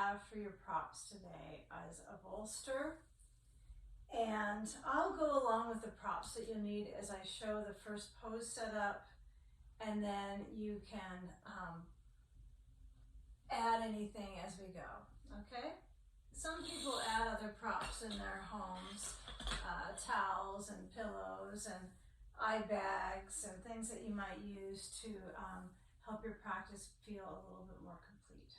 have for your props today is a bolster, and I'll go along with the props that you'll need as I show the first pose setup, and then you can add anything as we go, okay? Some people add other props in their homes, towels and pillows and eye bags and things that you might use to help your practice feel a little bit more complete.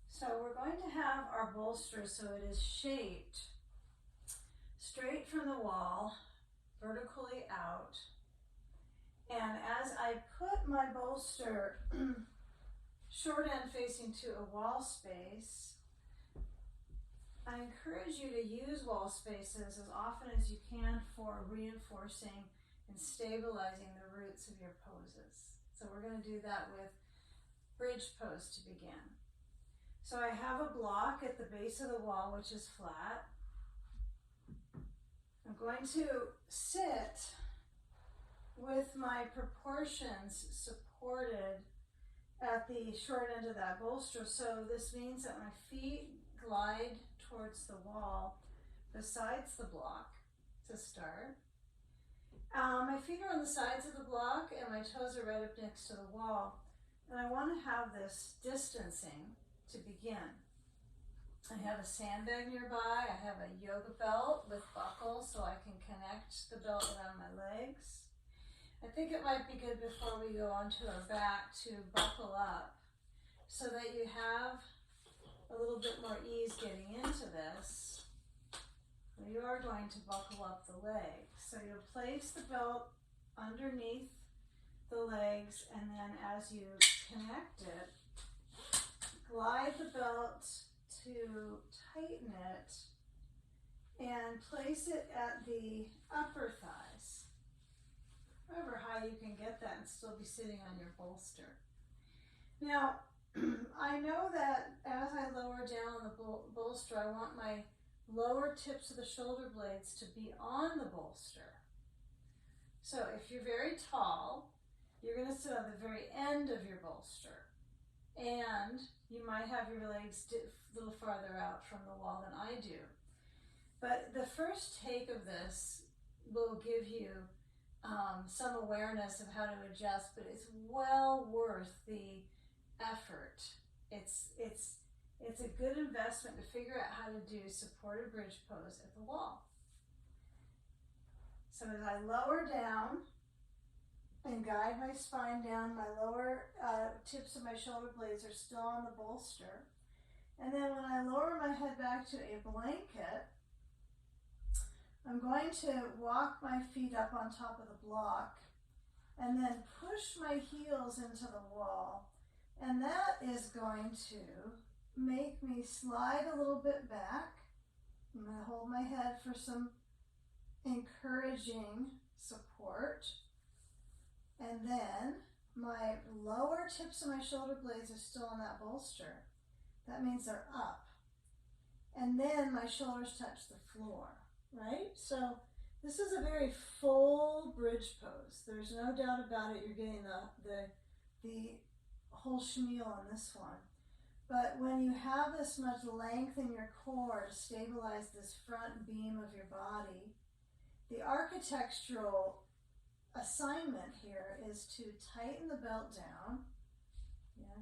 So we're going to have our bolster so it is shaped straight from the wall, vertically out. And as I put my bolster short end facing to a wall space, I encourage you to use wall spaces as often as you can for reinforcing and stabilizing the roots of your poses. So we're going to do that with bridge pose to begin. So I have a block at the base of the wall which is flat. I'm going to sit with my proportions supported at the short end of that bolster. So this means that my feet glide towards the wall besides the block to start. My feet are on the sides of the block and my toes are right up next to the wall. And I want to have this distancing to begin. I have a sandbag nearby. I have a yoga belt with buckles so I can connect the belt around my legs. I think it might be good before we go onto our back to buckle up so that you have a little bit more ease getting into this. You are going to buckle up the legs. So you'll place the belt underneath the legs, and then as you connect it, glide the belt to tighten it and place it at the upper thighs. However high you can get that and still be sitting on your bolster. Now, I know that as I lower down the bolster, I want my lower tips of the shoulder blades to be on the bolster. So if you're very tall, you're going to sit on the very end of your bolster. And you might have your legs a little farther out from the wall than I do. But the first take of this will give you some awareness of how to adjust, but it's well worth the effort. It's a good investment to figure out how to do supported bridge pose at the wall. So as I lower down and guide my spine down, my lower tips of my shoulder blades are still on the bolster. And then when I lower my head back to a blanket, I'm going to walk my feet up on top of the block and then push my heels into the wall. And that is going to make me slide a little bit back. I'm going to hold my head for some encouraging support. And then my lower tips of my shoulder blades are still on that bolster. That means they're up. And then my shoulders touch the floor, right? So this is a very full bridge pose. There's no doubt about it. You're getting the whole schmeal on this one. But when you have this much length in your core to stabilize this front beam of your body, the architectural assignment here is to tighten the belt down.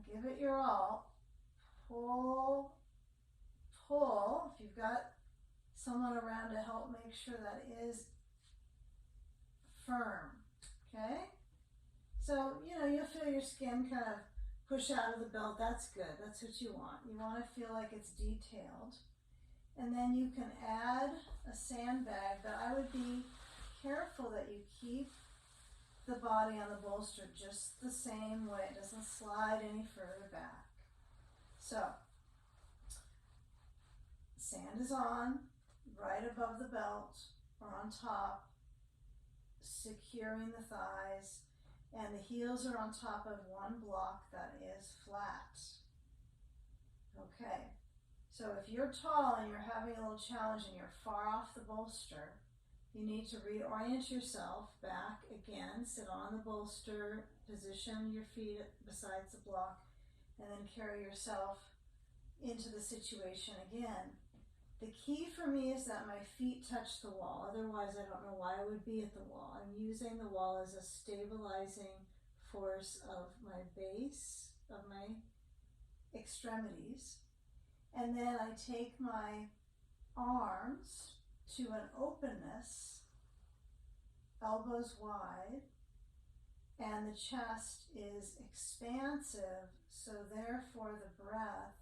Give it your all. Pull, pull. If you've got someone around to help make sure that is firm, okay? So, you'll feel your skin kind of push out of the belt. That's good. That's what you want. You want to feel like it's detailed. And then you can add a sandbag, but I would be careful that you keep the body on the bolster just the same way. It doesn't slide any further back. So, sand is on, right above the belt or on top, securing the thighs, and the heels are on top of one block that is flat. Okay, so if you're tall and you're having a little challenge and you're far off the bolster, you need to reorient yourself back again, sit on the bolster, position your feet besides the block, and then carry yourself into the situation again. The key for me is that my feet touch the wall. Otherwise, I don't know why I would be at the wall. I'm using the wall as a stabilizing force of my base, of my extremities. And then I take my arms to an openness, elbows wide, and the chest is expansive, so therefore the breath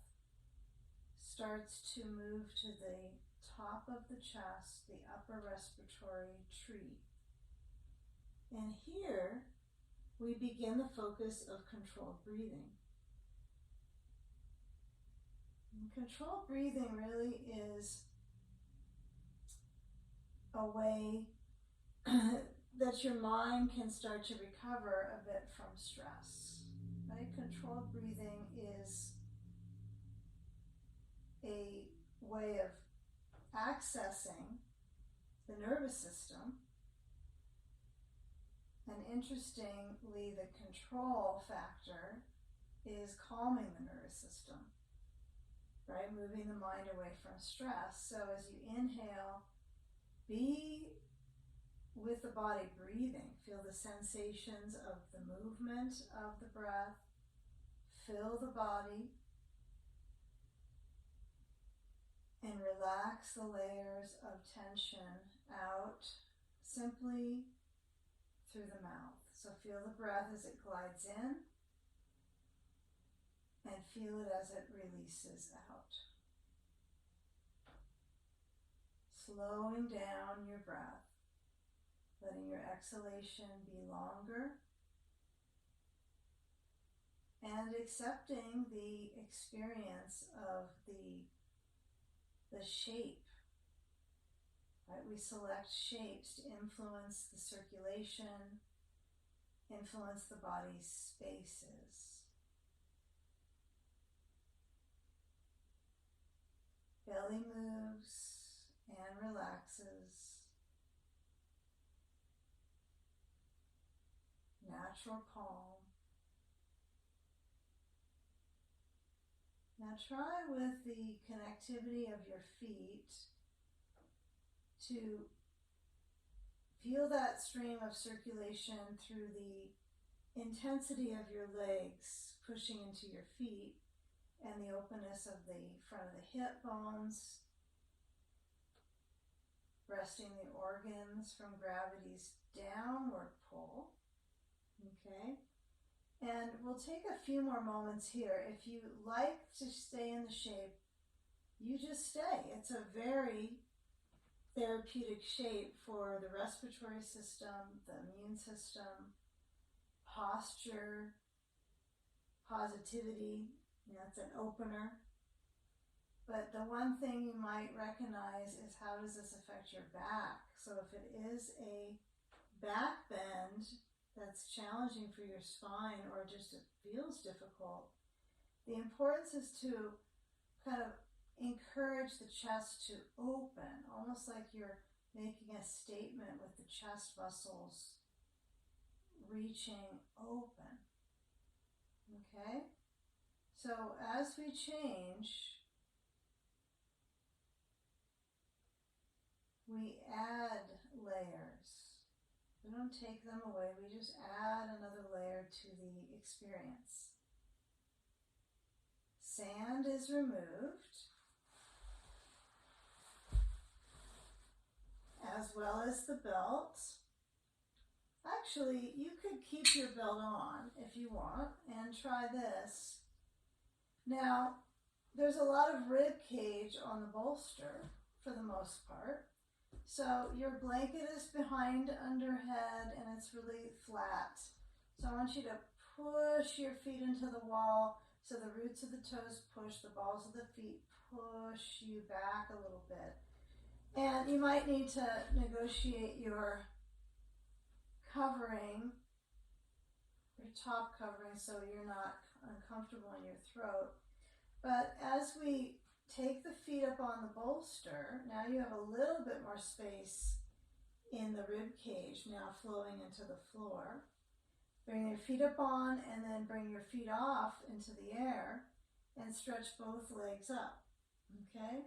starts to move to the top of the chest, the upper respiratory tree. And here we begin the focus of controlled breathing. And controlled breathing really is a way that your mind can start to recover a bit from stress. Right? Controlled breathing is a way of accessing the nervous system. And interestingly, the control factor is calming the nervous system, right? Moving the mind away from stress. So as you inhale, be with the body breathing. Feel the sensations of the movement of the breath. Fill the body. And relax the layers of tension out simply through the mouth. So feel the breath as it glides in and feel it as it releases out. Slowing down your breath, letting your exhalation be longer, and accepting the experience of the shape. Right? We select shapes to influence the circulation, influence the body's spaces. Belly moves and relaxes. Natural calm. Now try with the connectivity of your feet to feel that stream of circulation through the intensity of your legs pushing into your feet and the openness of the front of the hip bones, resting the organs from gravity's downward pull. Okay? And we'll take a few more moments here. If you like to stay in the shape, you just stay. It's a very therapeutic shape for the respiratory system, the immune system, posture, positivity. It's an opener. But the one thing you might recognize is, how does this affect your back? So if it is a back bend that's challenging for your spine, or just it feels difficult, the importance is to kind of encourage the chest to open, almost like you're making a statement with the chest muscles reaching open. Okay? So as we change, we add layers. We don't take them away, we just add another layer to the experience. Sand is removed, as well as the belt. Actually, you could keep your belt on if you want and try this. Now, there's a lot of rib cage on the bolster for the most part. So your blanket is behind under head and it's really flat. So I want you to push your feet into the wall so the roots of the toes push, the balls of the feet push you back a little bit. And you might need to negotiate your covering, your top covering, so you're not uncomfortable in your throat. But as we take the feet up on the bolster, now you have a little bit more space in the rib cage now flowing into the floor. Bring your feet up on and then bring your feet off into the air. and stretch both legs up, okay?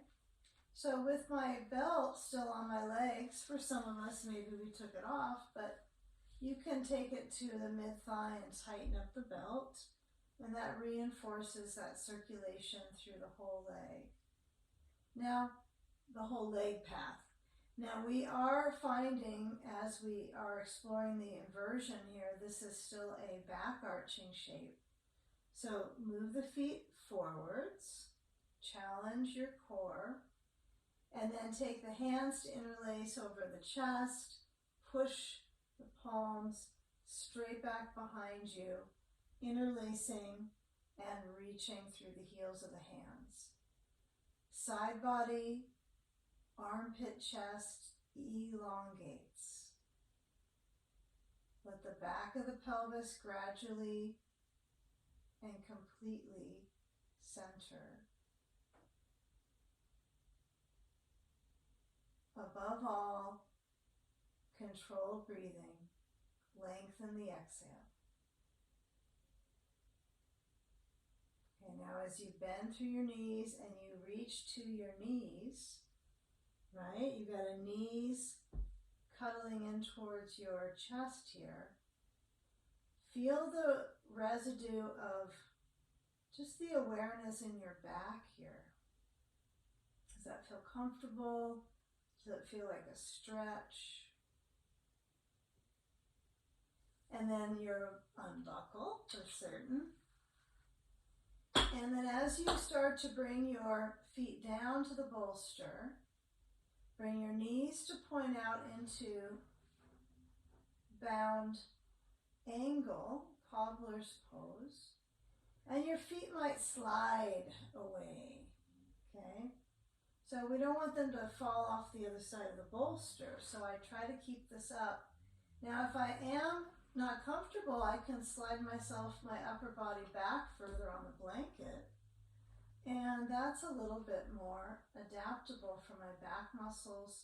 So with my belt still on my legs, for some of us, maybe we took it off, but you can take it to the mid-thigh and tighten up the belt, and that reinforces that circulation through the whole leg. Now, the whole leg path. Now we are finding, as we are exploring the inversion here, this is still a back arching shape. So move the feet forwards, challenge your core, and then take the hands to interlace over the chest, push the palms straight back behind you, interlacing and reaching through the heels of the hands. Side body, armpit chest elongates. Let the back of the pelvis gradually and completely center. Above all, controlled breathing. Lengthen the exhale. Okay, now as you bend through your knees and you reach to your knees, right? You've got a knees cuddling in towards your chest here. Feel the residue of just the awareness in your back here. Does that feel comfortable? Does it feel like a stretch? And then you'll unbuckle for certain. And then as you start to bring your feet down to the bolster, bring your knees to point out into bound angle, cobbler's pose, and your feet might slide away, okay? So we don't want them to fall off the other side of the bolster, so I try to keep this up. Now if I am not comfortable, I can slide my upper body back further on the blanket, and that's a little bit more adaptable for my back muscles,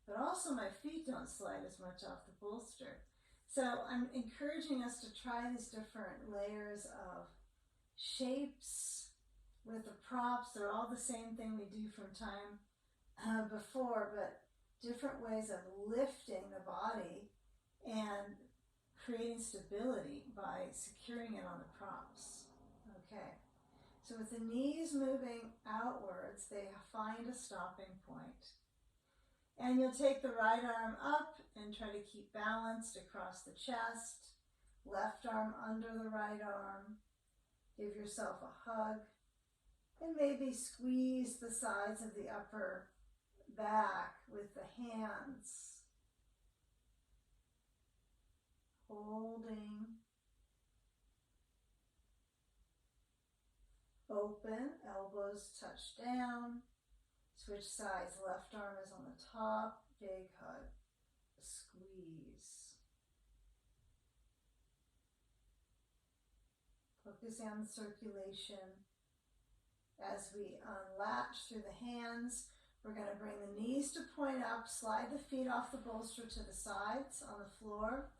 but also my feet don't slide as much off the bolster. So I'm encouraging us to try these different layers of shapes with the props. They're all the same thing we do from time before, but different ways of lifting the body and creating stability by securing it on the props. Okay, so with the knees moving outwards, they find a stopping point. And you'll take the right arm up and try to keep balanced across the chest. Left arm under the right arm. Give yourself a hug. And maybe squeeze the sides of the upper back with the hands. Holding. Open, elbows touch down. Switch sides, left arm is on the top, big hug, squeeze. Focus on the circulation. As we unlatch through the hands, we're going to bring the knees to point up, slide the feet off the bolster to the sides on the floor,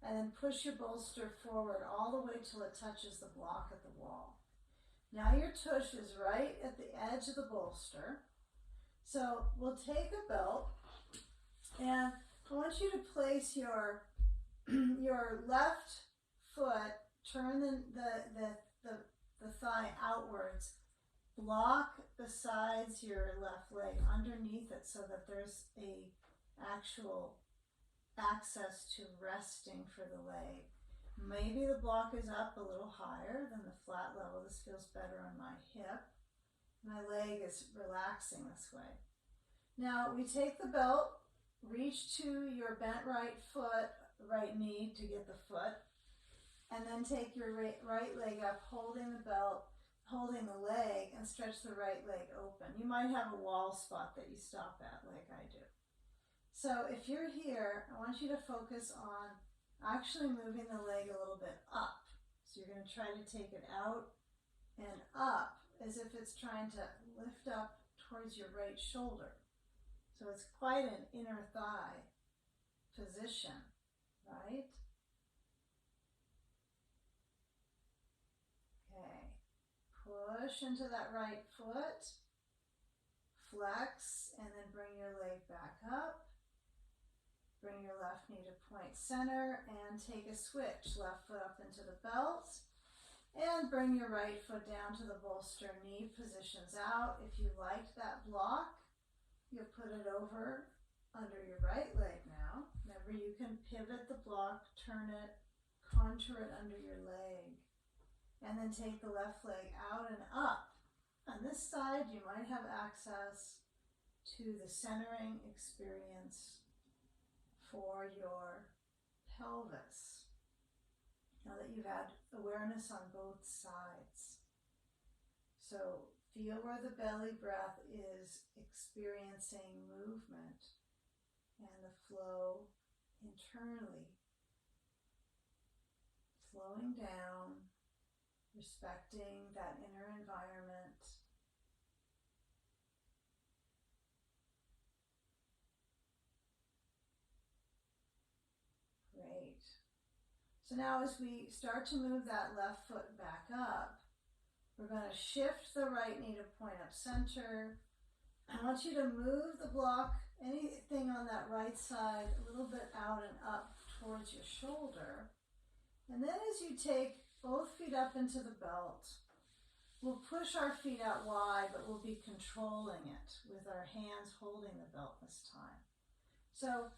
and then push your bolster forward all the way till it touches the block at the wall. Now your tush is right at the edge of the bolster. So we'll take a belt, and I want you to place your left foot, turn the thigh outwards, block besides your left leg underneath it so that there's a actual access to resting for the leg. Maybe the block is up a little higher than the flat level. This feels better on my hip. My leg is relaxing this way. Now we take the belt, reach to your bent right foot, right knee to get the foot, and then take your right leg up, holding the belt, holding the leg, and stretch the right leg open. You might have a wall spot that you stop at like I do. So if you're here, I want you to focus on actually moving the leg a little bit up. So you're going to try to take it out and up, as if it's trying to lift up towards your right shoulder. So it's quite an inner thigh position, right? Okay. push into that right foot, flex, and then bring your leg back up. Bring your left knee to point center and take a switch. Left foot up into the belt and bring your right foot down to the bolster. Knee positions out. If you liked that block, you'll put it over under your right leg now. Remember, you can pivot the block, turn it, contour it under your leg, and then take the left leg out and up. On this side, you might have access to the centering experience for your pelvis, now that you've had awareness on both sides. So feel where the belly breath is experiencing movement and the flow internally, flowing down, respecting that inner environment. Great. So now as we start to move that left foot back up, we're going to shift the right knee to point up center. I want you to move the block, anything on that right side, a little bit out and up towards your shoulder. And then as you take both feet up into the belt, we'll push our feet out wide, but we'll be controlling it with our hands holding the belt this time. So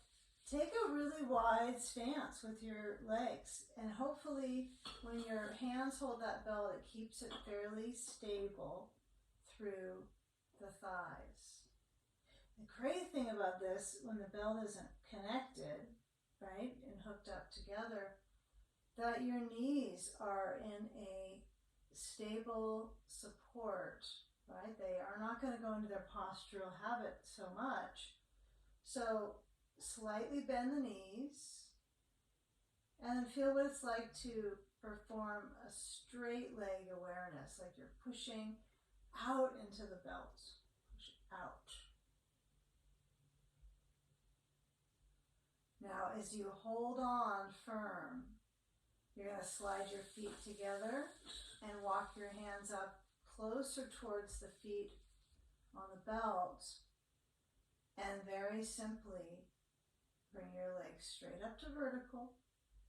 take a really wide stance with your legs, and hopefully when your hands hold that belt, it keeps it fairly stable through the thighs. The great thing about this, when the belt isn't connected, right, and hooked up together, that your knees are in a stable support, right? They are not going to go into their postural habit so much. So slightly bend the knees and then feel what it's like to perform a straight leg awareness, like you're pushing out into the belt. Push out. Now, as you hold on firm, you're going to slide your feet together and walk your hands up closer towards the feet on the belt. And very simply, bring your legs straight up to vertical,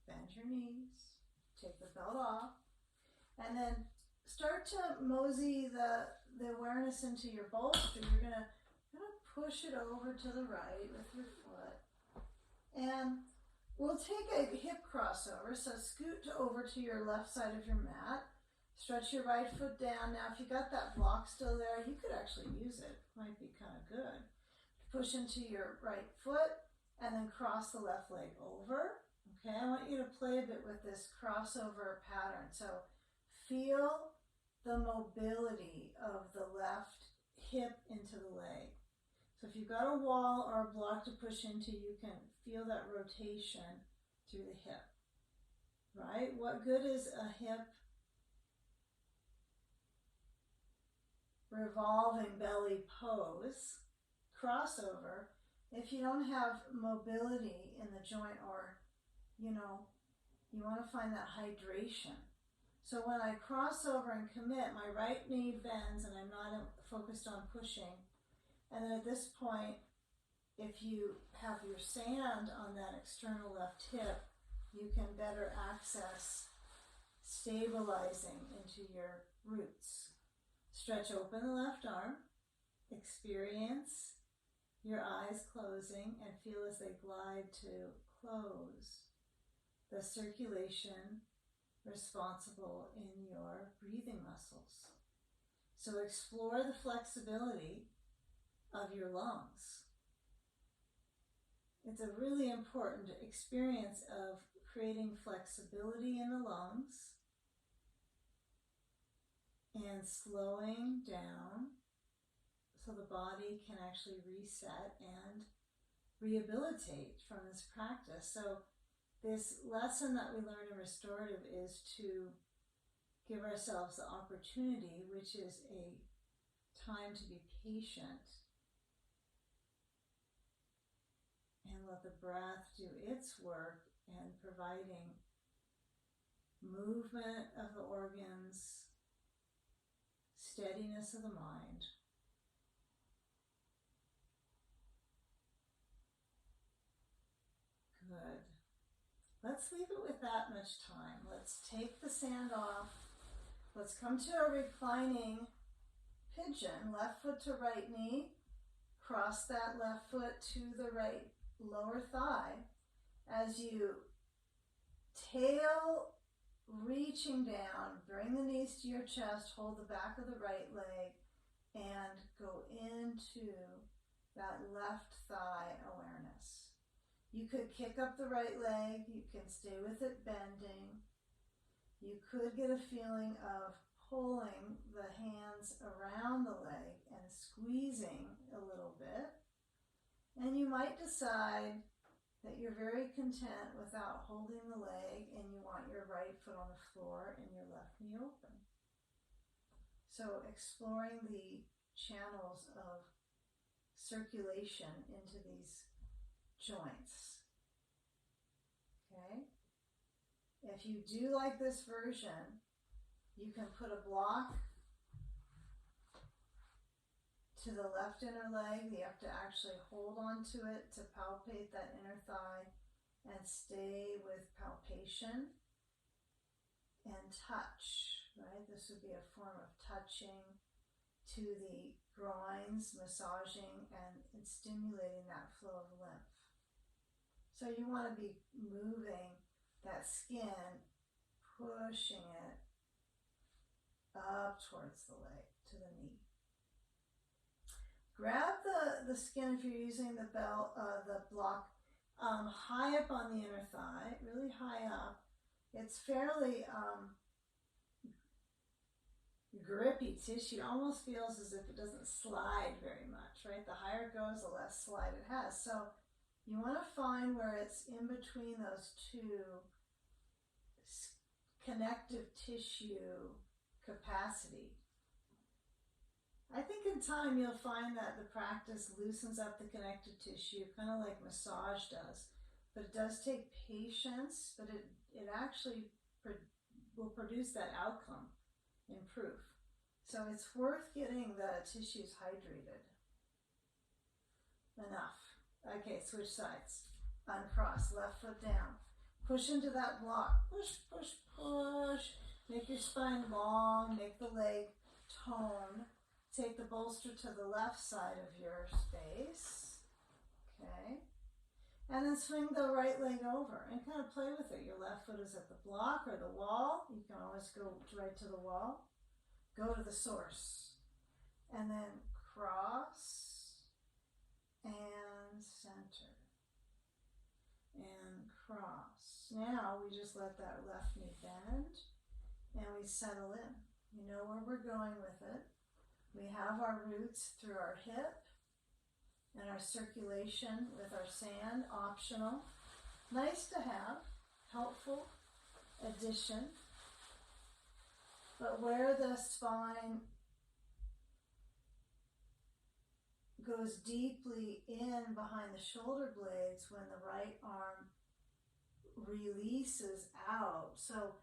bend your knees, take the belt off, and then start to mosey the awareness into your bolster. You're going to push it over to the right with your foot. And we'll take a hip crossover, so scoot over to your left side of your mat. Stretch your right foot down. Now, if you got that block still there, you could actually use it. Might be kind of good. Push into your right foot and then cross the left leg over. Okay, I want you to play a bit with this crossover pattern. So feel the mobility of the left hip into the leg. So if you've got a wall or a block to push into, you can feel that rotation through the hip, right? What good is a hip revolving belly pose, crossover, if you don't have mobility in the joint, or, you want to find that hydration. So when I cross over and commit, my right knee bends and I'm not focused on pushing. And then at this point, if you have your sand on that external left hip, you can better access stabilizing into your roots. Stretch open the left arm, experience your eyes closing, and feel as they glide to close the circulation responsible in your breathing muscles. So explore the flexibility of your lungs. It's a really important experience of creating flexibility in the lungs and slowing down so the body can actually reset and rehabilitate from this practice. So this lesson that we learn in restorative is to give ourselves the opportunity, which is a time to be patient and let the breath do its work in providing movement of the organs, steadiness of the mind. Good. Let's leave it with that much time. Let's take the sand off. Let's come to a reclining pigeon, left foot to right knee. Cross that left foot to the right lower thigh. As you tail reaching down, bring the knees to your chest, hold the back of the right leg, and go into that left thigh awareness. You could kick up the right leg, you can stay with it bending. You could get a feeling of pulling the hands around the leg and squeezing a little bit. And you might decide that you're very content without holding the leg and you want your right foot on the floor and your left knee open. So exploring the channels of circulation into these joints. Okay? If you do like this version, you can put a block to the left inner leg. You have to actually hold on to it to palpate that inner thigh and stay with palpation and touch, right? This would be a form of touching to the groins, massaging and stimulating that flow of lymph. So you want to be moving that skin, pushing it up towards the leg, to the knee. Grab the skin if you're using the block high up on the inner thigh, really high up. It's fairly grippy tissue, almost feels as if it doesn't slide very much, right? The higher it goes, the less slide it has. So you want to find where it's in between those two connective tissue capacity. I think in time you'll find that the practice loosens up the connective tissue, kind of like massage does. But it does take patience, but it actually will produce that outcome, improve. So it's worth getting the tissues hydrated. Enough. Okay, switch sides. Uncross, left foot down. Push into that block. Push, push, push. Make your spine long, make the leg tone. Take the bolster to the left side of your space. Okay. And then swing the right leg over and kind of play with it. Your left foot is at the block or the wall. You can always go right to the wall. Go to the source. And then cross and center. And cross. Now we just let that left knee bend and we settle in. You know where we're going with it. We have our roots through our hip and our circulation with our sand, optional. Nice to have, helpful addition. But where the spine goes deeply in behind the shoulder blades when the right arm releases out. So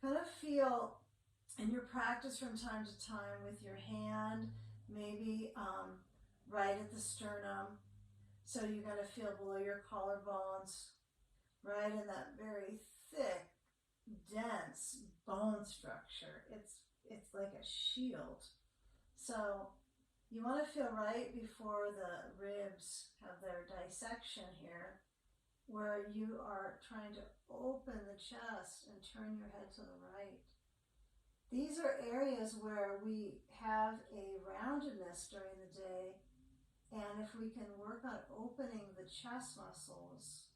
kind of feel in your practice from time to time with your hand, maybe right at the sternum. So you're going to feel below your collarbones, right in that very thick, dense bone structure. It's like a shield. So you want to feel right before the ribs have their dissection here, where you are trying to open the chest and turn your head to the right. These are areas where we have a roundedness during the day, and if we can work on opening the chest muscles,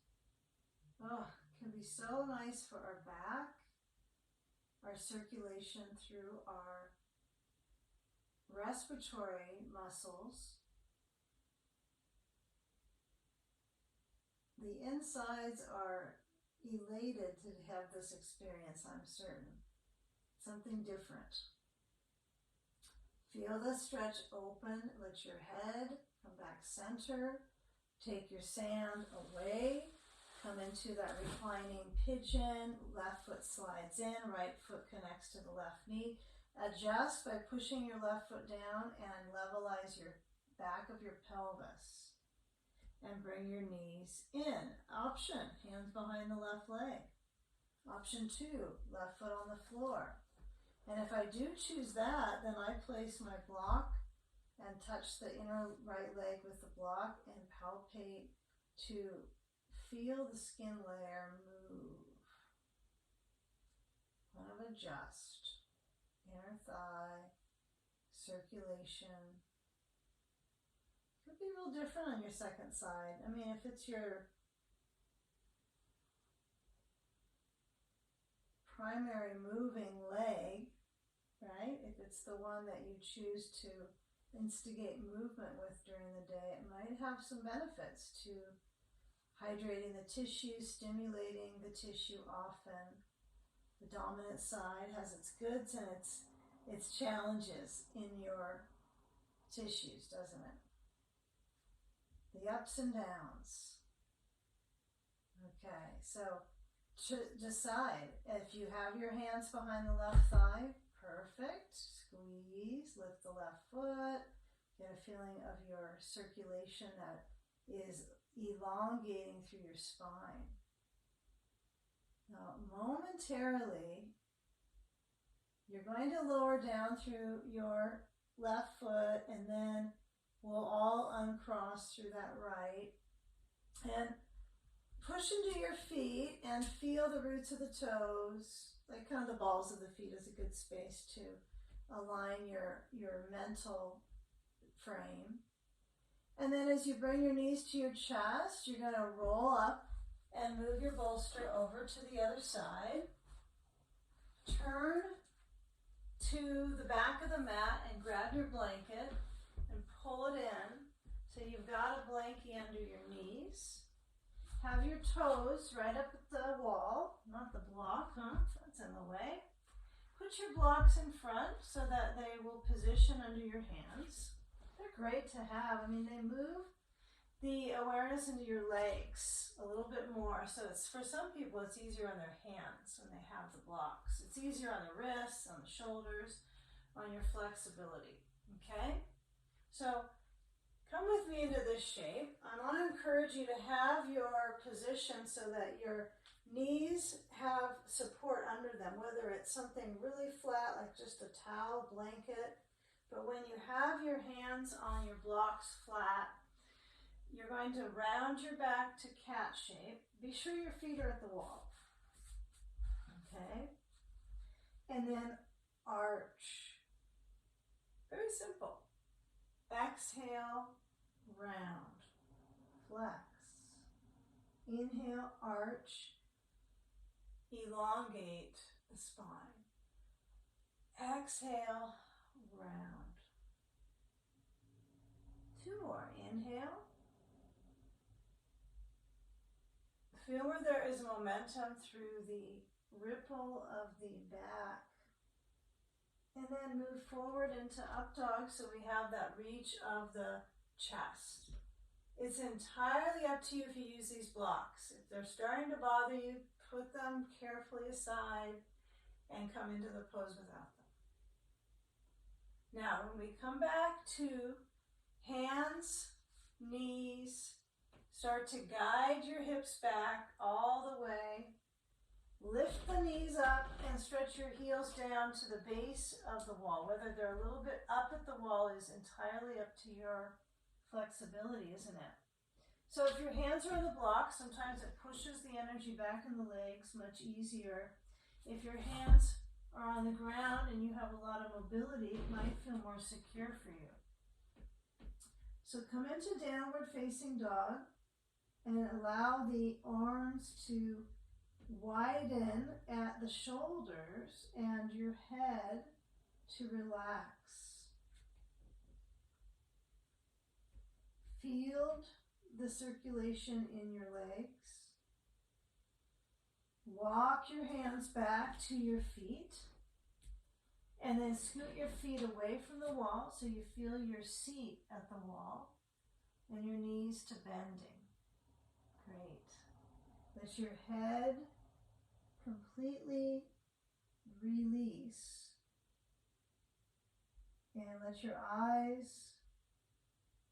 it can be so nice for our back, our circulation through our respiratory muscles. The insides are elated to have this experience, I'm certain. Something different. Feel the stretch open. Let your head come back center. Take your sand away. Come into that reclining pigeon. Left foot slides in. Right foot connects to the left knee. Adjust by pushing your left foot down and levelize your back of your pelvis. And bring your knees in. Option, hands behind the left leg. Option 2, left foot on the floor. And if I do choose that, then I place my block and touch the inner right leg with the block and palpate to feel the skin layer move. Kind of adjust. Inner thigh, circulation. Could be real different on your second side. I mean, if it's your primary moving leg, right? If it's the one that you choose to instigate movement with during the day, it might have some benefits to hydrating the tissue, stimulating the tissue often. The dominant side has its goods and its challenges in your tissues, doesn't it? The ups and downs. Okay, so to decide if you have your hands behind the left thigh, perfect. Squeeze, lift the left foot, get a feeling of your circulation that is elongating through your spine. Now, momentarily, you're going to lower down through your left foot, and then we'll all uncross through that right. And push into your feet and feel the roots of the toes, like kind of the balls of the feet is a good space to align your mental frame. And then as you bring your knees to your chest, you're going to roll up and move your bolster over to the other side. Turn to the back of the mat and grab your blanket and pull it in. So you've got a blankie under your knees. Have your toes right up at the wall, not the block, that's in the way. Put your blocks in front so that they will position under your hands. They're great to have. I mean, they move the awareness into your legs a little bit more. So it's, for some people, it's easier on their hands when they have the blocks. It's easier on the wrists, on the shoulders, on your flexibility, okay? So come with me into this shape. I want to encourage you to have your position so that your knees have support under them, whether it's something really flat like just a towel, blanket, but when you have your hands on your blocks flat, you're going to round your back to cat shape. Be sure your feet are at the wall. Okay? And then arch. Very simple. Exhale, round, flex. Inhale, arch, elongate the spine. Exhale, round. 2 more. Inhale. Feel where there is momentum through the ripple of the back. And then move forward into up dog so we have that reach of the chest. It's entirely up to you if you use these blocks. If they're starting to bother you, put them carefully aside and come into the pose without them. Now, when we come back to hands, knees, start to guide your hips back all the way. Lift the knees up and stretch your heels down to the base of the wall. Whether they're a little bit up at the wall is entirely up to your flexibility, isn't it? So if your hands are on the block, sometimes it pushes the energy back in the legs much easier. If your hands are on the ground and you have a lot of mobility, it might feel more secure for you. So come into downward facing dog and allow the arms to widen at the shoulders and your head to relax. Feel the circulation in your legs. Walk your hands back to your feet and then scoot your feet away from the wall so you feel your seat at the wall and your knees to bending. Great. Let your head completely release Okay, let your eyes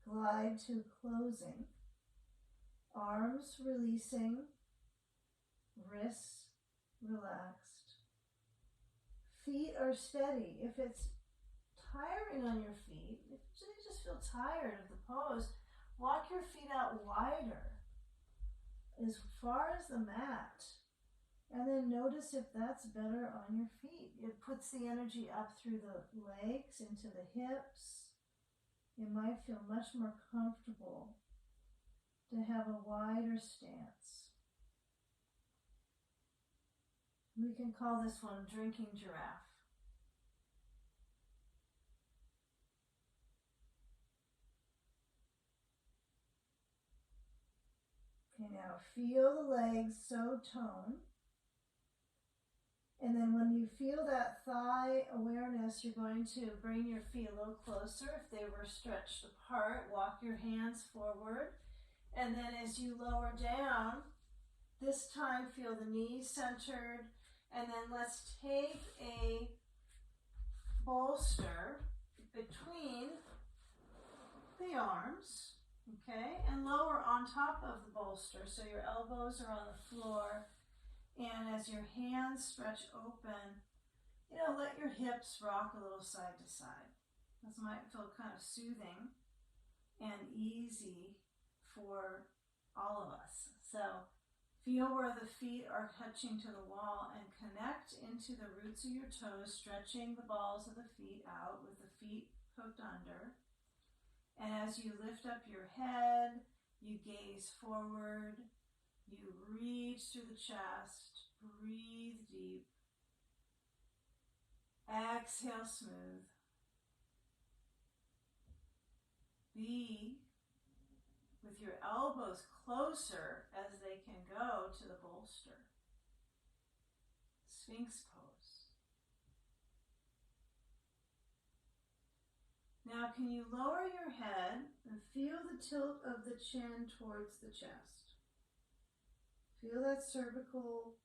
glide to closing. Arms releasing, wrists relaxed. Feet are steady. If it's tiring on your feet, if you just feel tired of the pose, walk your feet out wider, as far as the mat. And then notice if that's better on your feet. It puts the energy up through the legs, into the hips. You might feel much more comfortable to have a wider stance. We can call this one drinking giraffe. Okay, now feel the legs so toned. And then when you feel that thigh awareness, you're going to bring your feet a little closer. If they were stretched apart, walk your hands forward. And then as you lower down, this time feel the knees centered. And then let's take a bolster between the arms, okay, and lower on top of the bolster so your elbows are on the floor. And as your hands stretch open, let your hips rock a little side to side. This might feel kind of soothing and easy for all of us. So feel where the feet are touching to the wall and connect into the roots of your toes, stretching the balls of the feet out with the feet hooked under. And as you lift up your head, you gaze forward. You reach through the chest, breathe deep, exhale smooth. Be with your elbows closer as they can go to the bolster. Sphinx pose. Now can you lower your head and feel the tilt of the chin towards the chest? Feel that cervical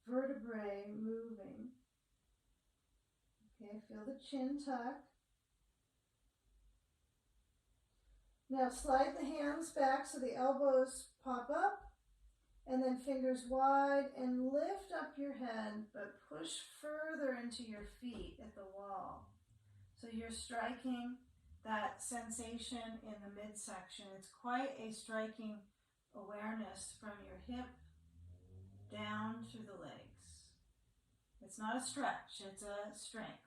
vertebrae moving. Okay, feel the chin tuck. Now slide the hands back so the elbows pop up, and then fingers wide, and lift up your head, but push further into your feet at the wall. So you're striking that sensation in the midsection. It's quite a striking awareness from your hip down through the legs. It's not a stretch, it's a strength.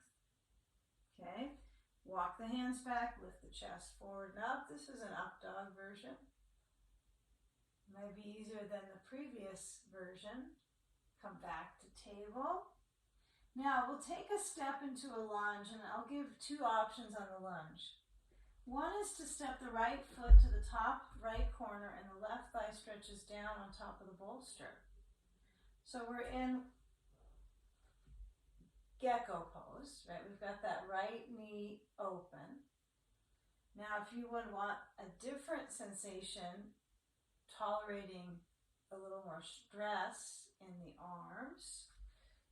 Okay, walk the hands back, lift the chest forward and up. This is an up dog version. Might be easier than the previous version. Come back to table. Now we'll take a step into a lunge, and I'll give two options on the lunge. One is to step the right foot to the top right corner and the left thigh stretches down on top of the bolster. So we're in gecko pose, right? We've got that right knee open. Now if you would want a different sensation, tolerating a little more stress in the arms,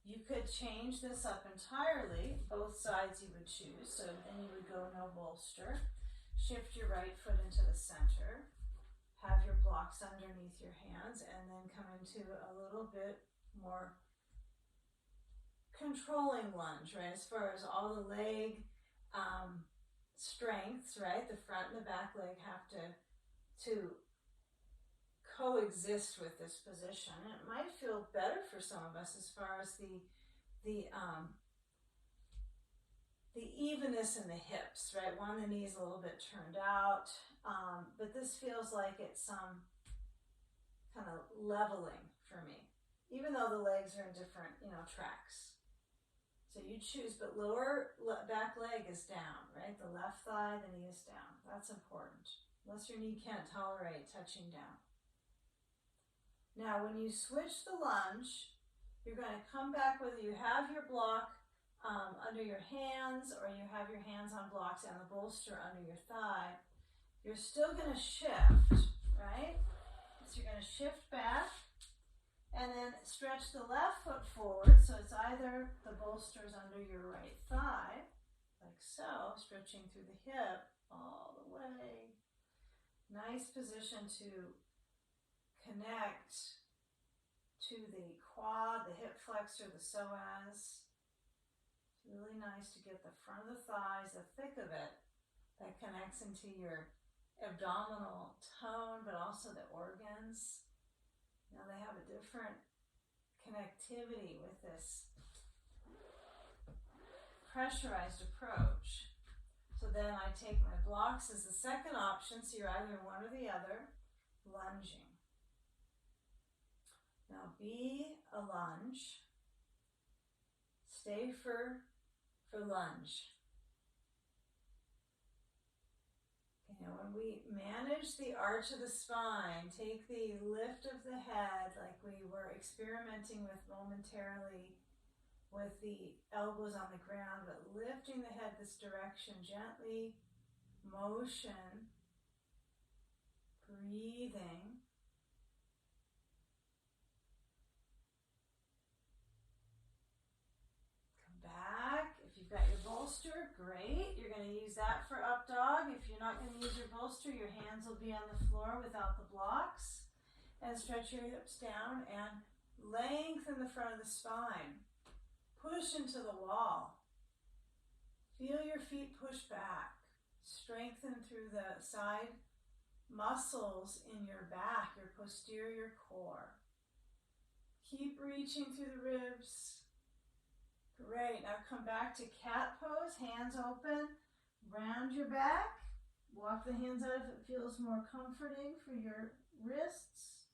you could change this up entirely. Both sides you would choose, so then you would go no bolster. Shift your right foot into the center, have your blocks underneath your hands, and then come into a little bit more controlling lunge, right? As far as all the leg strengths, right? The front and the back leg have to coexist with this position. And it might feel better for some of us as far as the evenness in the hips, right? One of the knees a little bit turned out, but this feels like it's some kind of leveling for me, even though the legs are in different, tracks. So you choose, but lower back leg is down, right? The left thigh, the knee is down. That's important, unless your knee can't tolerate touching down. Now, when you switch the lunge, you're going to come back whether you have your block under your hands or you have your hands on blocks and the bolster under your thigh. You're still going to shift, right? So you're going to shift back and then stretch the left foot forward. So it's either the bolster's under your right thigh like so, stretching through the hip all the way. Nice position to connect to the quad, the hip flexor, the psoas. It's really nice to get the front of the thighs, the thick of it, that connects into your abdominal tone, but also the organs. Now they have a different connectivity with this pressurized approach. So then I take my blocks as the second option, so you're either one or the other, lunging. Now be a lunge. Stay for lunge. Okay, when we manage the arch of the spine, take the lift of the head like we were experimenting with momentarily with the elbows on the ground, but lifting the head this direction gently, motion, breathing. Back. If you've got your bolster, great. You're going to use that for up dog. If you're not going to use your bolster, your hands will be on the floor without the blocks. And stretch your hips down and lengthen the front of the spine. Push into the wall. Feel your feet push back. Strengthen through the side muscles in your back, your posterior core. Keep reaching through the ribs. Great, now come back to cat pose, hands open, round your back, walk the hands out if it feels more comforting for your wrists.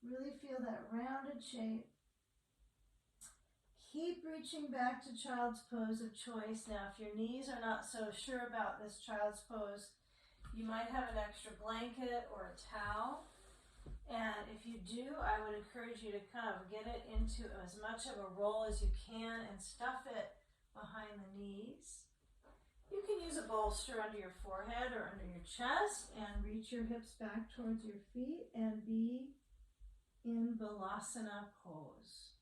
Really feel that rounded shape. Keep reaching back to child's pose of choice. Now if your knees are not so sure about this child's pose, you might have an extra blanket or a towel. And if you do, I would encourage you to kind of get it into as much of a roll as you can and stuff it behind the knees. You can use a bolster under your forehead or under your chest and reach your hips back towards your feet and be in Balasana pose.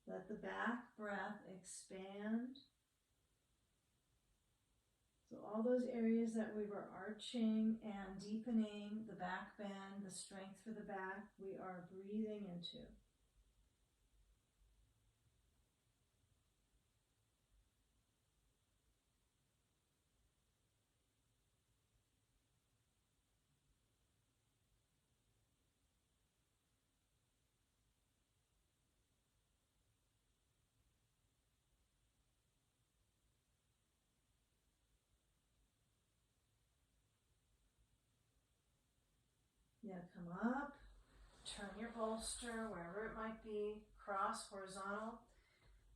Let the back breath expand. So all those areas that we were arching and deepening, the back bend, the strength for the back, we are breathing into. Yeah, come up, turn your bolster wherever it might be, cross horizontal,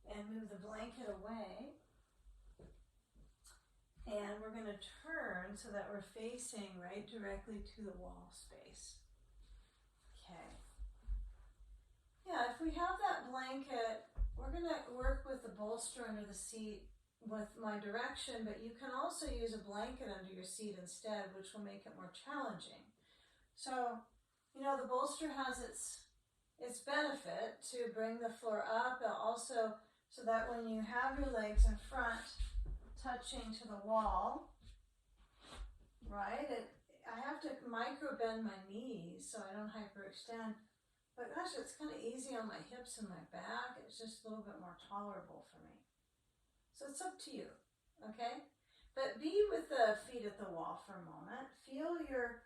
and move the blanket away. And we're going to turn so that we're facing right directly to the wall space. Okay. Yeah, if we have that blanket, we're going to work with the bolster under the seat with my direction, but you can also use a blanket under your seat instead, which will make it more challenging. So, you know, the bolster has its benefit to bring the floor up, and also so that when you have your legs in front touching to the wall, right, I have to micro bend my knees so I don't hyperextend. But gosh, it's kind of easy on my hips and my back. It's just a little bit more tolerable for me. So it's up to you, okay? But be with the feet at the wall for a moment. Feel your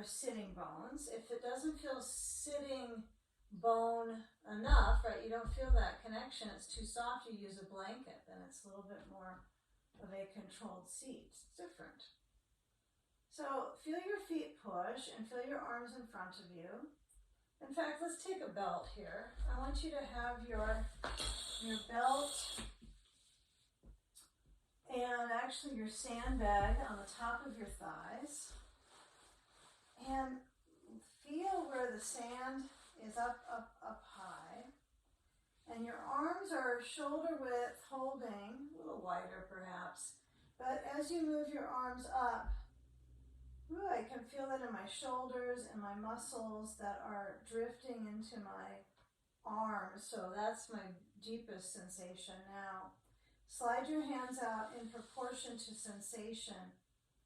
sitting bones. If it doesn't feel sitting bone enough, right, you don't feel that connection, it's too soft, you use a blanket, then it's a little bit more of a controlled seat. It's different. So feel your feet push and feel your arms in front of you. In fact, let's take a belt here. I want you to have your belt and actually your sandbag on the top of your thighs. And feel where the sand is up high. And your arms are shoulder width holding, a little wider perhaps. But as you move your arms up, ooh, I can feel that in my shoulders and my muscles that are drifting into my arms, so that's my deepest sensation. Now, slide your hands out in proportion to sensation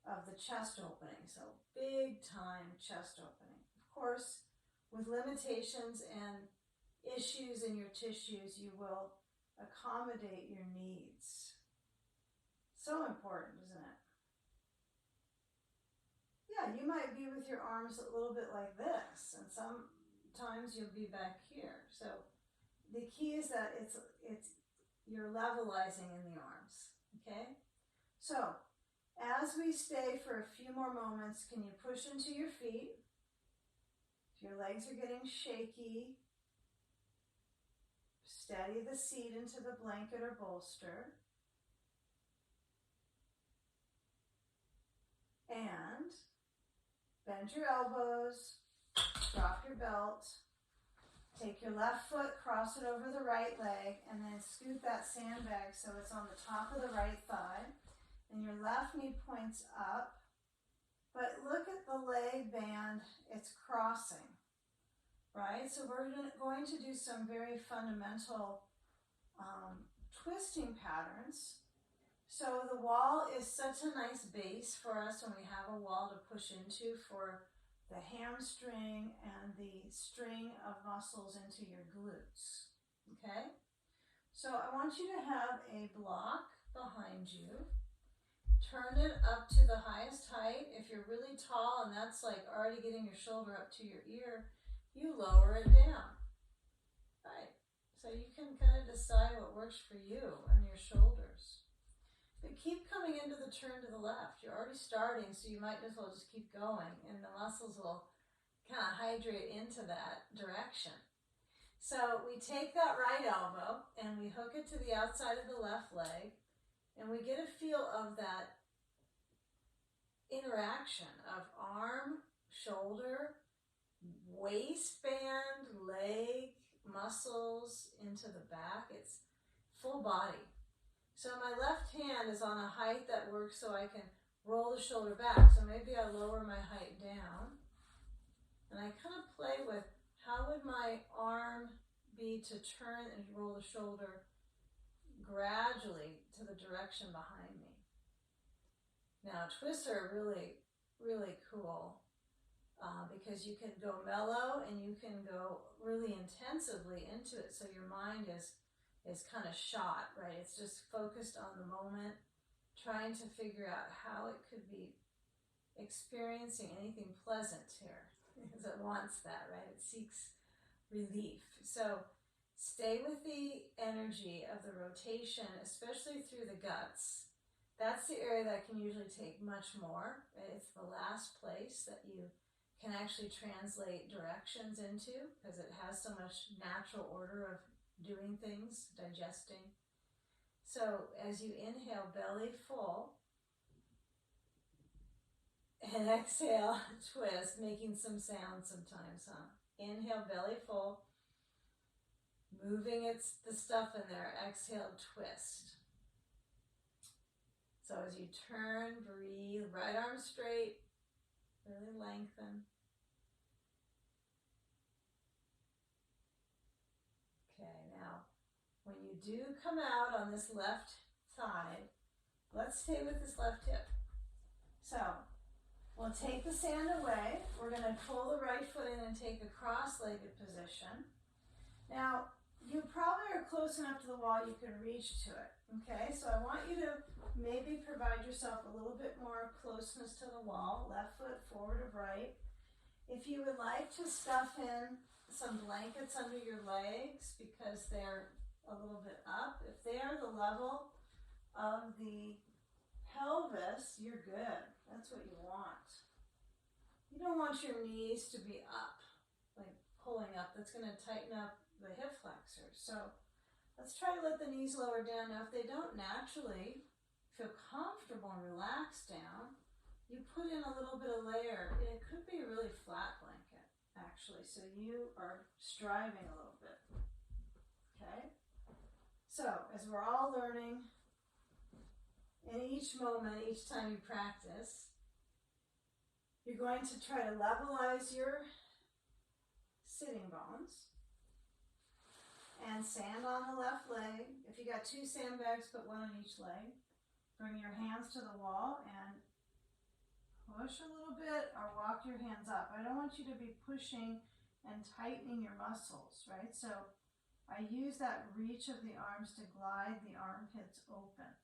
of the chest opening, so big time chest opening. Of course, with limitations and issues in your tissues, you will accommodate your needs. So important, isn't it? Yeah, you might be with your arms a little bit like this, and sometimes you'll be back here. So the key is that it's you're levelizing in the arms, okay? So as we stay for a few more moments, can you push into your feet? If your legs are getting shaky, steady the seat into the blanket or bolster. And bend your elbows, drop your belt, take your left foot, cross it over the right leg, and then scoot that sandbag so it's on the top of the right thigh. And your left knee points up, but look at the leg band, it's crossing, right? So we're going to do some very fundamental twisting patterns. So the wall is such a nice base for us when we have a wall to push into for the hamstring and the string of muscles into your glutes, okay? So I want you to have a block behind you. Turn it up to the highest height. If you're really tall and that's like already getting your shoulder up to your ear, you lower it down, right? So you can kind of decide what works for you and your shoulders. But keep coming into the turn to the left. You're already starting, so you might as well just keep going, and the muscles will kind of hydrate into that direction. So we take that right elbow and we hook it to the outside of the left leg, and we get a feel of that interaction of arm, shoulder, waistband, leg, muscles into the back. It's full body. So my left hand is on a height that works so I can roll the shoulder back. So maybe I lower my height down. And I kind of play with how would my arm be to turn and roll the shoulder gradually to the direction behind me. Now twists are really, really cool because you can go mellow and you can go really intensively into it. So your mind is kind of shot, right? It's just focused on the moment, trying to figure out how it could be experiencing anything pleasant here, because it wants that, right? It seeks relief. So stay with the energy of the rotation, especially through the guts. That's the area that can usually take much more. It's the last place that you can actually translate directions into, because it has so much natural order of doing things, digesting. So as you inhale, belly full, and exhale, twist, making some sound sometimes, huh? Inhale, belly full, moving the stuff in there. Exhale, twist. So as you turn, breathe, right arm straight, really lengthen. Okay, now when you do come out on this left side, let's stay with this left hip. So we'll take the sand away. We're going to pull the right foot in and take a cross-legged position. Now, you probably are close enough to the wall you can reach to it, okay? So I want you to maybe provide yourself a little bit more closeness to the wall, left foot forward of right. If you would like to stuff in some blankets under your legs because they're a little bit up, if they are the level of the pelvis, you're good. That's what you want. You don't want your knees to be up, like pulling up. That's going to tighten up the hip flexors. So let's try to let the knees lower down. Now, if they don't naturally feel comfortable and relaxed down, you put in a little bit of layer. It could be a really flat blanket, actually. So you are striving a little bit. Okay? So, as we're all learning, in each moment, each time you practice, you're going to try to levelize your sitting bones. And sand on the left leg. If you got 2 sandbags, put 1 on each leg. Bring your hands to the wall and push a little bit or walk your hands up. I don't want you to be pushing and tightening your muscles, right? So I use that reach of the arms to glide the armpits open.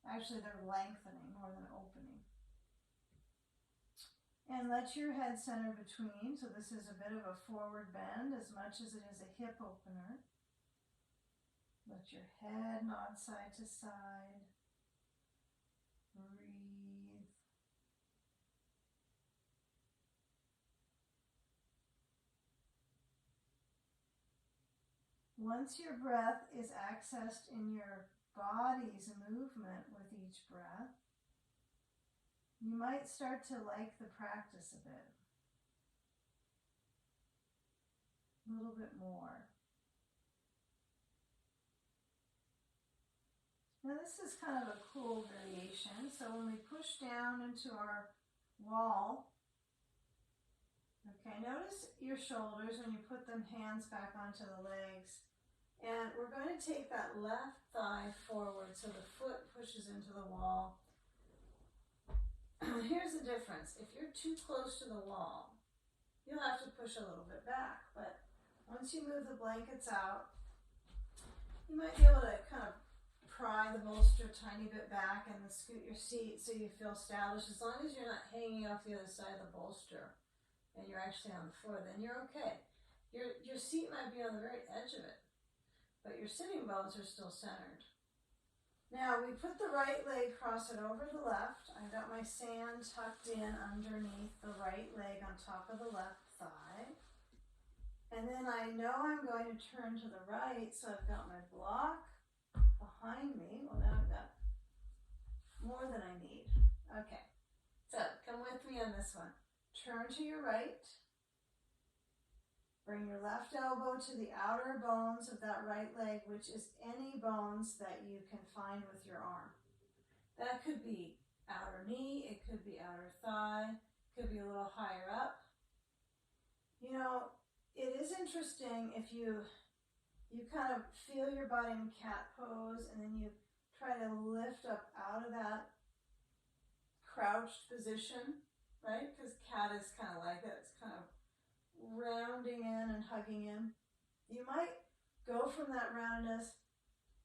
Actually, they're lengthening more than opening. And let your head center between. So this is a bit of a forward bend as much as it is a hip opener. Let your head nod side to side. Breathe. Once your breath is accessed in your body's movement with each breath, you might start to like the practice a bit. A little bit more. Now this is kind of a cool variation. So when we push down into our wall, okay, notice your shoulders when you put them hands back onto the legs. And we're going to take that left thigh forward so the foot pushes into the wall. Here's the difference. If you're too close to the wall, you'll have to push a little bit back. But once you move the blankets out, you might be able to kind of pry the bolster a tiny bit back and then scoot your seat so you feel established. As long as you're not hanging off the other side of the bolster and you're actually on the floor, then you're okay. Your seat might be on the very edge of it, but your sitting bones are still centered. Now we put the right leg, cross it over the left. I've got my sand tucked in underneath the right leg on top of the left thigh. And then I know I'm going to turn to the right, so I've got my block behind me. Well, now I've got more than I need. Okay, so come with me on this one. Turn to your right. Bring your left elbow to the outer bones of that right leg, which is any bones that you can find with your arm. That could be outer knee, it could be outer thigh, could be a little higher up. You know, it is interesting if you kind of feel your body in cat pose and then you try to lift up out of that crouched position, right? Because cat is kind of like that. It's kind of rounding in and hugging in. You might go from that roundness,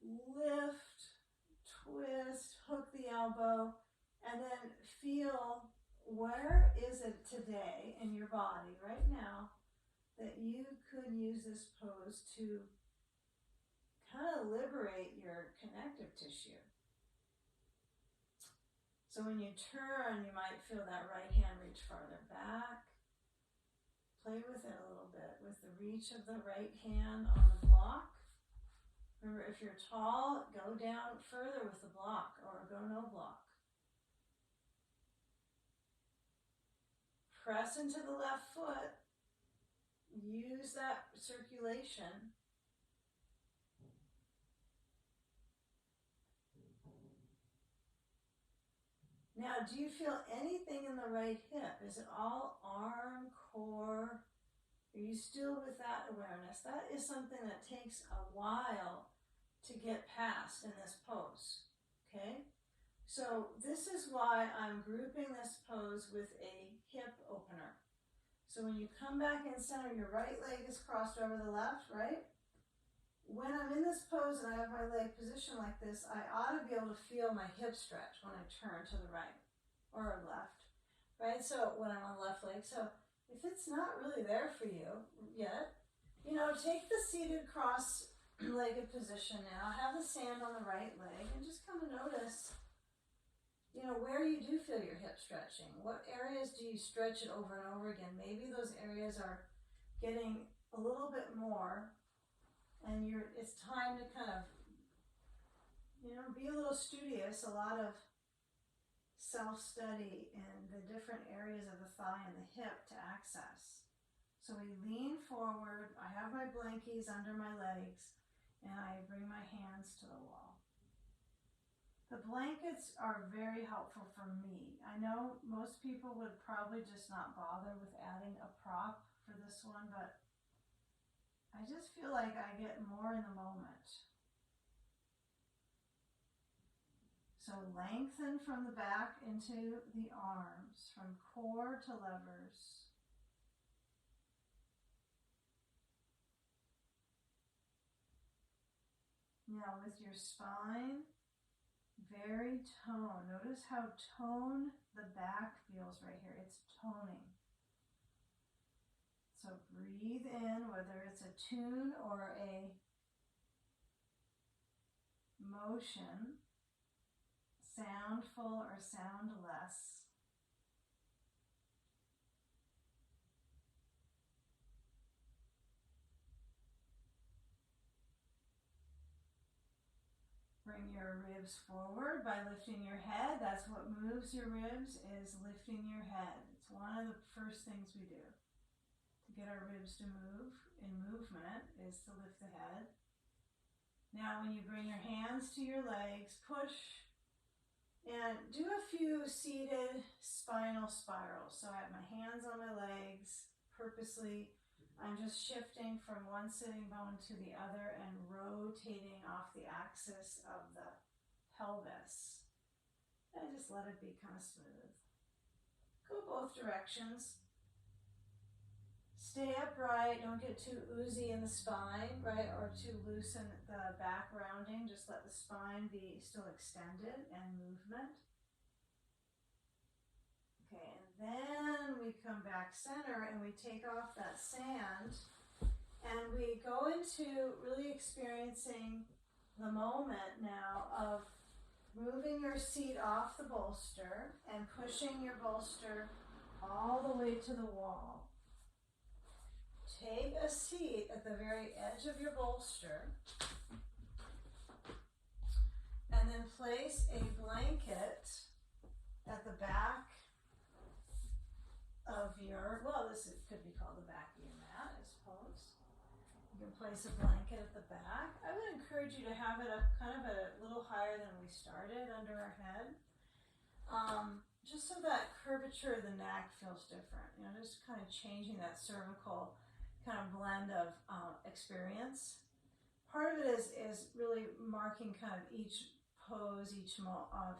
lift, twist, hook the elbow, and then feel where is it today in your body right now that you could use this pose to kind of liberate your connective tissue. So when you turn, you might feel that right hand reach farther back. Play with it a little bit with the reach of the right hand on the block. Remember, if you're tall, go down further with the block or go no block. Press into the left foot. Use that circulation. Now, do you feel anything in the right hip? Is it all arm, core? Are you still with that awareness? That is something that takes a while to get past in this pose, okay? So this is why I'm grouping this pose with a hip opener. So when you come back in center, your right leg is crossed over the left, right? When I'm in this pose and I have my leg positioned like this, I ought to be able to feel my hip stretch when I turn to the right or left, right? So when I'm on the left leg, so if it's not really there for you yet, you know, take the seated cross-legged position now, have the sand on the right leg, and just kind of notice, you know, where you do feel your hip stretching. What areas do you stretch it over and over again? Maybe those areas are getting a little bit more, and it's time to kind of, you know, be a little studious. A lot of self-study in the different areas of the thigh and the hip to access. So we lean forward, I have my blankies under my legs, and I bring my hands to the wall. The blankets are very helpful for me. I know most people would probably just not bother with adding a prop for this one, but I just feel like I get more in the moment. So lengthen from the back into the arms, from core to levers. Now with your spine, very toned. Notice how toned the back feels right here. It's toning. So breathe in, whether it's a tune or a motion, soundful or soundless. Bring your ribs forward by lifting your head. That's what moves your ribs, is lifting your head. It's one of the first things we do to get our ribs to move in movement, is to lift the head. Now when you bring your hands to your legs, push and do a few seated spinal spirals. So I have my hands on my legs, purposely I'm just shifting from one sitting bone to the other and rotating off the axis of the pelvis. And just let it be kind of smooth. Go both directions. Stay upright, don't get too oozy in the spine, right, or too loose in the back rounding. Just let the spine be still extended and movement. Okay, and then we come back center and we take off that sand and we go into really experiencing the moment now of moving your seat off the bolster and pushing your bolster all the way to the wall. Take a seat at the very edge of your bolster and then place a blanket at the back of your, well, could be called the back of your mat, I suppose. You can place a blanket at the back. I would encourage you to have it up kind of a little higher than we started, under our head. Just so that curvature of the neck feels different. You know, just kind of changing that cervical kind of blend of experience. Part of it is really marking kind of each pose,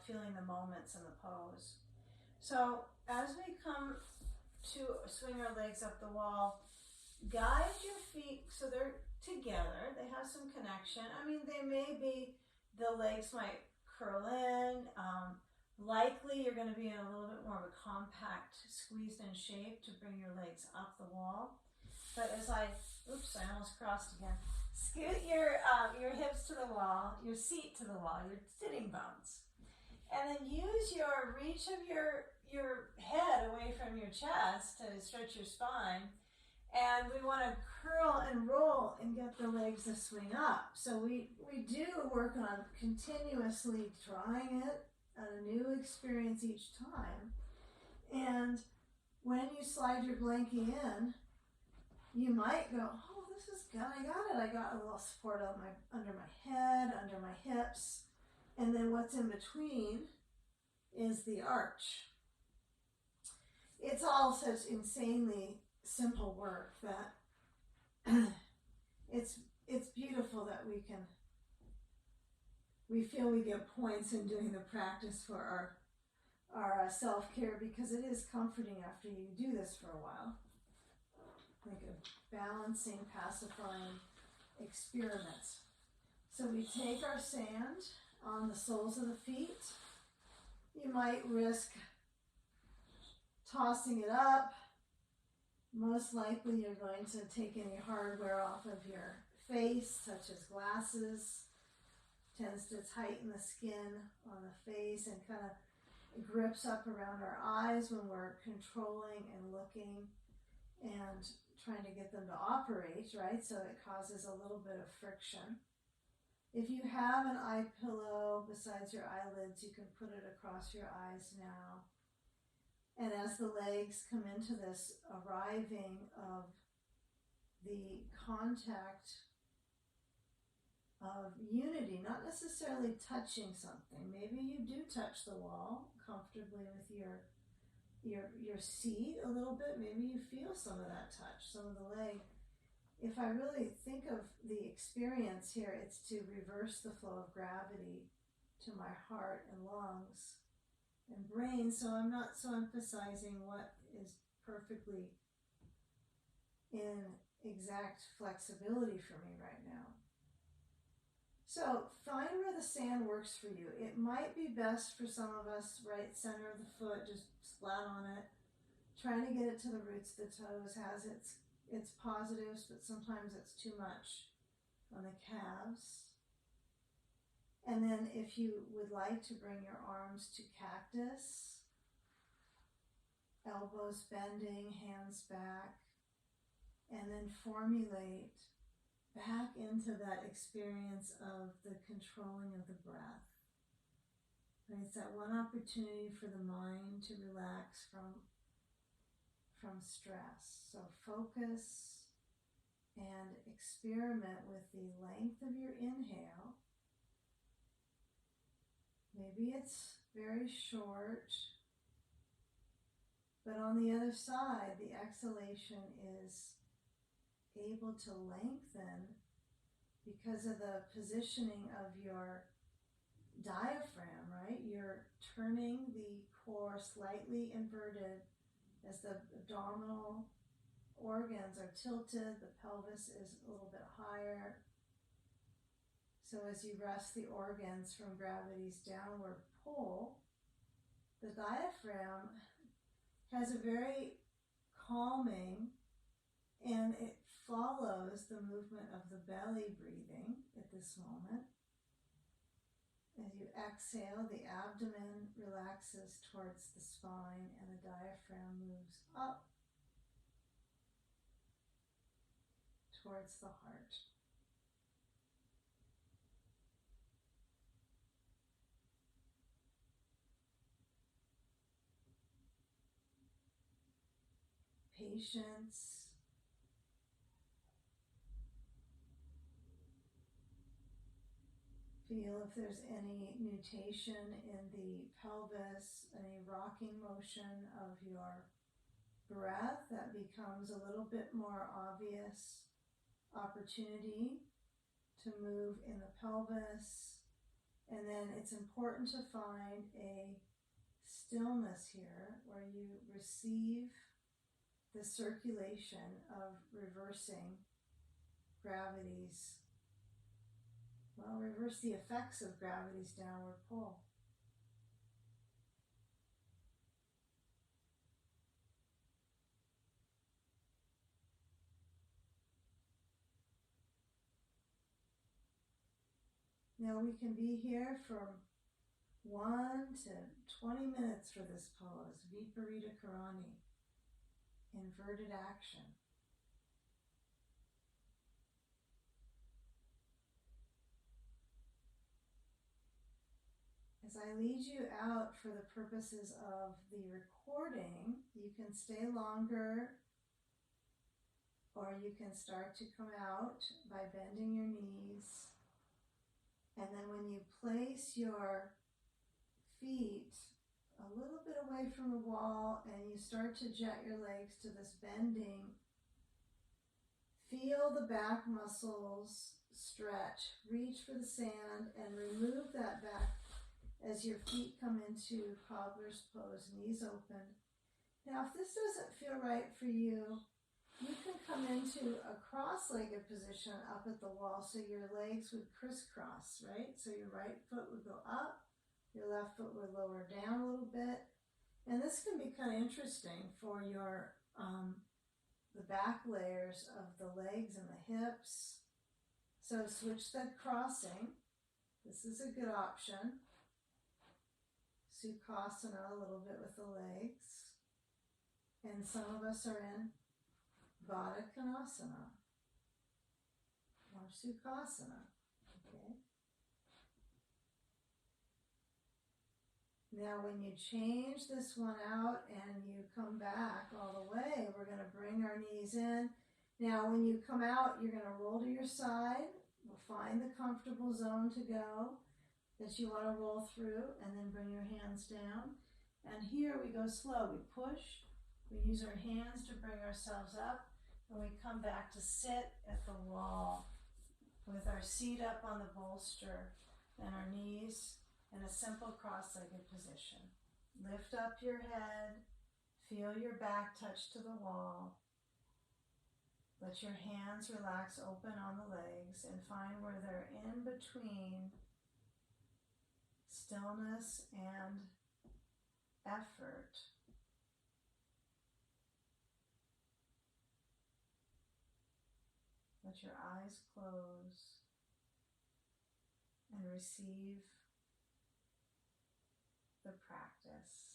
feeling the moments in the pose. So as we come to swing our legs up the wall, guide your feet so they're together, they have some connection. I mean, they may be, the legs might curl in, likely you're going to be in a little bit more of a compact, squeezed in shape to bring your legs up the wall. But as I almost crossed again. Scoot your hips to the wall, your seat to the wall, your sitting bones. And then use your reach of your head away from your chest to stretch your spine. And we want to curl and roll and get the legs to swing up. So we do work on continuously trying it at a new experience each time. And when you slide your blankie in, you might go, oh, this is good, I got it. I got a little support under my head, under my hips. And then what's in between is the arch. It's all such insanely simple work that it's beautiful that we feel we get points in doing the practice for our self-care, because it is comforting after you do this for a while. Like a balancing, pacifying experiment. So we take our sand on the soles of the feet. You might risk tossing it up. Most likely you're going to take any hardware off of your face, such as glasses. Tends to tighten the skin on the face and kind of grips up around our eyes when we're controlling and looking and trying to get them to operate, right? So it causes a little bit of friction. If you have an eye pillow besides your eyelids, you can put it across your eyes now. And as the legs come into this arriving of the contact of unity, not necessarily touching something. Maybe you do touch the wall comfortably with your seat a little bit. Maybe you feel some of that touch, some of the leg. if I really think of the experience here, it's to reverse the flow of gravity to my heart and lungs and brain, so I'm not so emphasizing what is perfectly in exact flexibility for me right now. So find where the sand works for you. It might be best for some of us right center of the foot, just flat on it. Trying to get it to the roots of the toes has its positives, but sometimes it's too much on the calves. And then if you would like to bring your arms to cactus, elbows bending, hands back, and then formulate back into that experience of the controlling of the breath. And it's that one opportunity for the mind to relax from stress. So focus and experiment with the length of your inhale. Maybe it's very short, but on the other side, the exhalation is able to lengthen because of the positioning of your diaphragm, right? You're turning the core slightly inverted as the abdominal organs are tilted, the pelvis is a little bit higher. So as you rest the organs from gravity's downward pull, the diaphragm has a very calming, and it follows the movement of the belly breathing at this moment. As you exhale, the abdomen relaxes towards the spine and the diaphragm moves up towards the heart. Patience. Feel if there's any nutation in the pelvis, any rocking motion of your breath that becomes a little bit more obvious opportunity to move in the pelvis. And then it's important to find a stillness here where you receive the circulation of reversing gravity's, reverse the effects of gravity's downward pull. Now we can be here from 1 to 20 minutes for this pose, Viparita Karani, inverted action. As I lead you out for the purposes of the recording, you can stay longer, or you can start to come out by bending your knees. And then when you place your feet a little bit away from the wall and you start to jet your legs to this bending, feel the back muscles stretch, reach for the sand and remove that back as your feet come into cobbler's pose, knees open. Now, if this doesn't feel right for you, you can come into a cross-legged position up at the wall so your legs would crisscross, right? So your right foot would go up, your left foot would lower down a little bit. And this can be kind of interesting for your the back layers of the legs and the hips. So switch the crossing. This is a good option. Sukhasana a little bit with the legs. And some of us are in Baddha Konasana or Sukhasana. Okay. Now when you change this one out and you come back all the way, we're going to bring our knees in. Now when you come out, you're going to roll to your side. We'll find the comfortable zone to go that you want to roll through, and then bring your hands down. And here we go slow. We push. We use our hands to bring ourselves up. And we come back to sit at the wall with our seat up on the bolster and our knees in a simple cross-legged position. Lift up your head, feel your back touch to the wall. Let your hands relax open on the legs and find where they're in between stillness and effort. Let your eyes close and receive the practice.